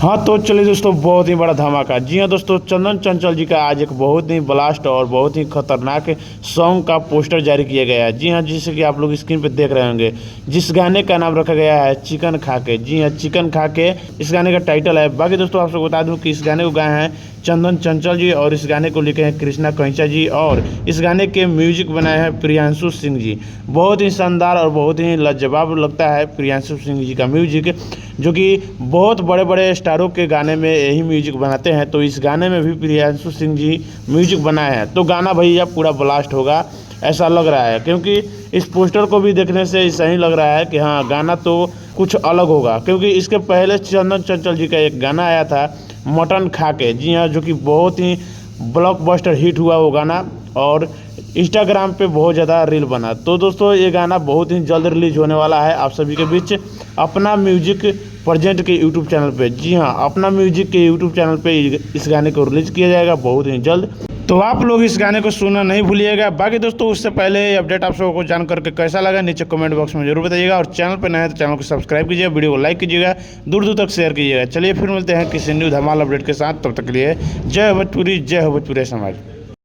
हाँ तो चलिए दोस्तों, बहुत ही बड़ा धमाका। जी हाँ दोस्तों, चंदन चंचल जी का आज एक बहुत ही ब्लास्ट और बहुत ही खतरनाक सॉन्ग का पोस्टर जारी किया गया है। जी हाँ, जैसे कि आप लोग स्क्रीन पे देख रहे होंगे, जिस गाने का नाम रखा गया है चिकन खा के। जी हाँ, चिकन खा के इस गाने का टाइटल है। बाकी दोस्तों आप सबको बता दूं कि इस गाने को गाए हैं चंदन चंचल जी और इस गाने को लिखे हैं कृष्णा कैंचा जी और इस गाने के म्यूजिक बनाए हैं प्रियांशु सिंह जी। बहुत ही शानदार और बहुत ही लाजवाब लगता है प्रियांशु सिंह जी का म्यूजिक, जो कि बहुत बड़े बड़े स्टारों के गाने में यही म्यूजिक बनाते हैं। तो इस गाने में भी प्रियांशु सिंह जी म्यूजिक बनाए हैं, तो गाना भैया पूरा ब्लास्ट होगा ऐसा लग रहा है। क्योंकि इस पोस्टर को भी देखने से ऐसा ही लग रहा है कि हाँ, गाना तो कुछ अलग होगा। क्योंकि इसके पहले चंदन चंचल जी का एक गाना आया था मटन खा के। जी हाँ, जो कि बहुत ही ब्लॉकबस्टर हिट हुआ वो गाना और इंस्टाग्राम पे बहुत ज़्यादा रील बना। तो दोस्तों ये गाना बहुत ही जल्द रिलीज होने वाला है आप सभी के बीच अपना म्यूजिक प्रेजेंट के यूट्यूब चैनल पे। जी हाँ, अपना म्यूजिक के यूट्यूब चैनल पे इस गाने को रिलीज किया जाएगा बहुत ही जल्द। तो आप लोग इस गाने को सुनना नहीं भूलिएगा। बाकी दोस्तों उससे पहले अपडेट आप सबको जान करके कैसा लगा नीचे कमेंट बॉक्स में जरूर बताइएगा और चैनल पर नए हैं तो चैनल को सब्सक्राइब कीजिएगा, वीडियो को लाइक कीजिएगा, दूर दूर तक शेयर कीजिएगा। चलिए फिर मिलते हैं किसी न्यू धमाल अपडेट के साथ, तब तक के लिए जय भोजपुरी, जय हो भोजपुरी समाज।